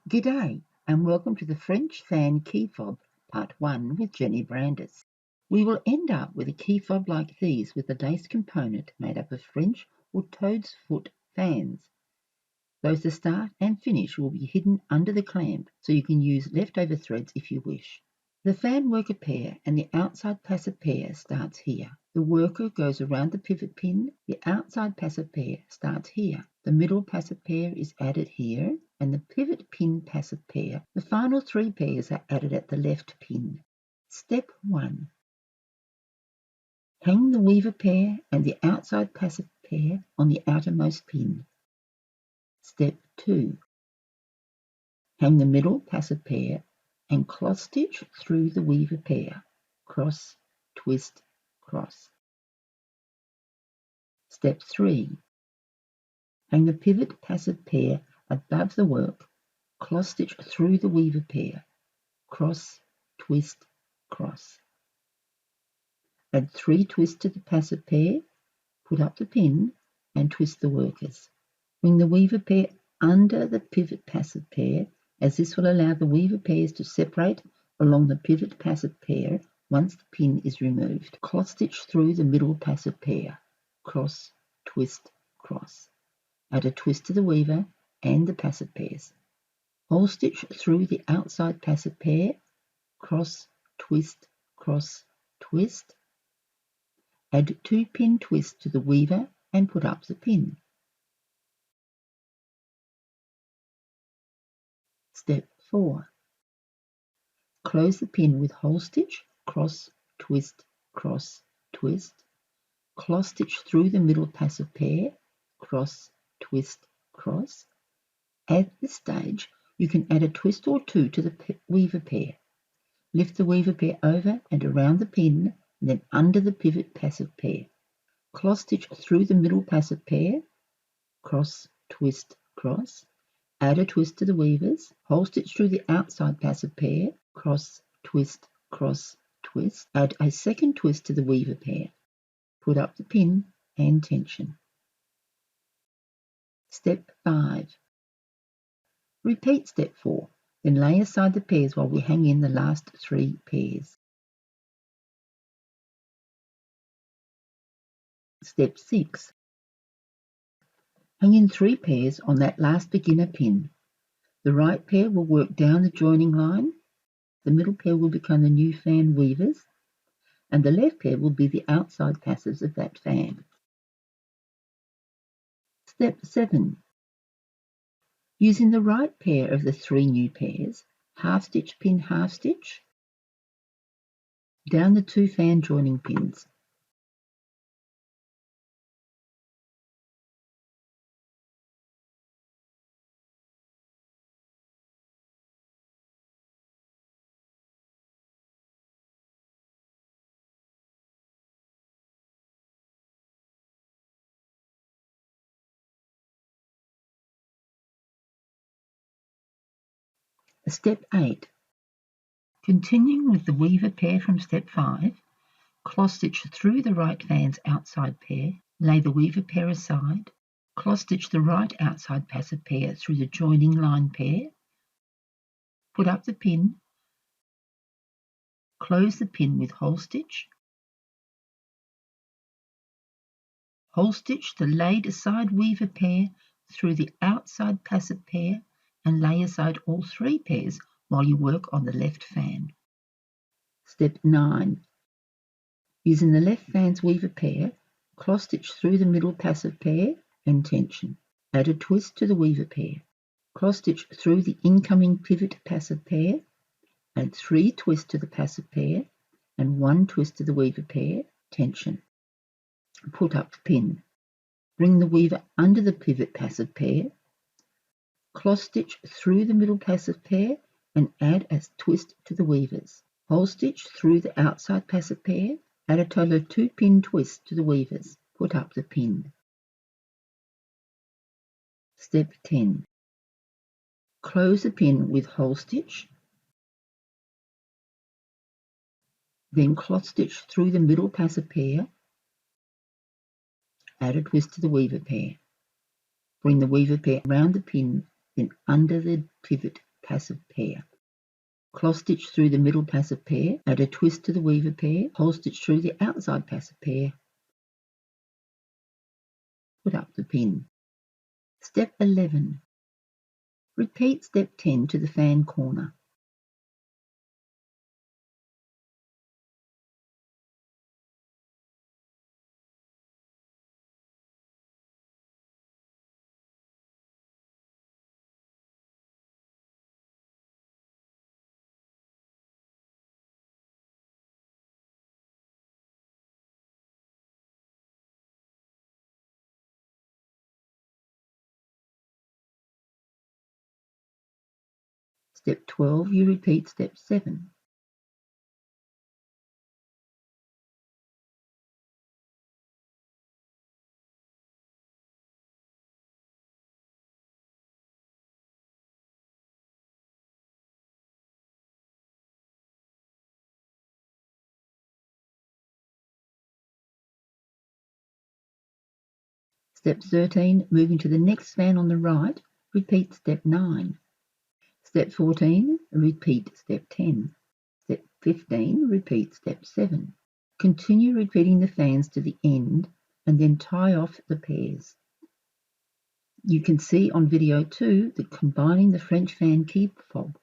G'day and welcome to the French fan key fob part 1 with Jenny Brandis. We will end up with a key fob like these with a lace component made up of French or toad's foot fans. Both the start and finish will be hidden under the clamp so you can use leftover threads if you wish. The fan worker pair and the outside passive pair starts here. The worker goes around the pivot pin. The outside passive pair starts here. The middle passive pair is added here, and the pivot pin passive pair, the final 3 pairs are added at the left pin. Step 1. Hang the weaver pair and the outside passive pair on the outermost pin. Step 2. Hang the middle passive pair and cloth stitch through the weaver pair. Cross, twist, cross. Step 3. Hang the pivot passive pair above the work, cross stitch through the weaver pair. Cross, twist, cross. Add 3 twists to the passive pair, put up the pin and twist the workers. Bring the weaver pair under the pivot passive pair, as this will allow the weaver pairs to separate along the pivot passive pair once the pin is removed. Cross stitch through the middle passive pair. Cross, twist, cross. Add a twist to the weaver and the passive pairs. Hole stitch through the outside passive pair. Cross, twist, cross, twist. Add 2 pin twists to the weaver and put up the pin. Step 4. Close the pin with hole stitch, cross, twist, cross, twist. Cross stitch through the middle passive pair, cross, twist, cross. At this stage, you can add a twist or 2 to the weaver pair. Lift the weaver pair over and around the pin, and then under the pivot passive pair. Cross stitch through the middle passive pair, cross, twist, cross. Add a twist to the weavers, hole stitch through the outside passive pair, cross, twist, cross, twist. Add a second twist to the weaver pair. Put up the pin and tension. Step 5. Repeat step 4, then lay aside the pairs while we hang in the last 3 pairs. Step 6. Hang in 3 pairs on that last beginner pin. The right pair will work down the joining line, the middle pair will become the new fan weavers, and the left pair will be the outside passives of that fan. Step 7. Using the right pair of the 3 new pairs, half stitch, pin, half stitch down the 2 fan joining pins. Step 8. Continuing with the weaver pair from step 5, cross stitch through the right fan's outside pair, lay the weaver pair aside, cross stitch the right outside passive pair through the joining line pair, put up the pin, close the pin with hole stitch the laid aside weaver pair through the outside passive pair and lay aside all 3 pairs while you work on the left fan. Step 9. Using the left fan's weaver pair, cross stitch through the middle passive pair and tension. Add a twist to the weaver pair. Cross stitch through the incoming pivot passive pair, add 3 twists to the passive pair and 1 twist to the weaver pair, tension. Put up the pin. Bring the weaver under the pivot passive pair, cross stitch through the middle passive pair and add a twist to the weavers. Hole stitch through the outside passive pair, add a total of 2 pin twists to the weavers. Put up the pin. Step 10. Close the pin with hole stitch, then cloth stitch through the middle passive pair, add a twist to the weaver pair. Bring the weaver pair around the pin, then under the pivot passive pair. Cross stitch through the middle passive pair, add a twist to the weaver pair, pole stitch through the outside passive pair, put up the pin. Step 11. Repeat step 10 to the fan corner. Step 12, you repeat step 7. Step 13, moving to the next fan on the right, repeat step 9. Step 14, repeat step 10. Step 15, repeat step 7. Continue repeating the fans to the end and then tie off the pairs. You can see on video 2 that combining the French fan key fob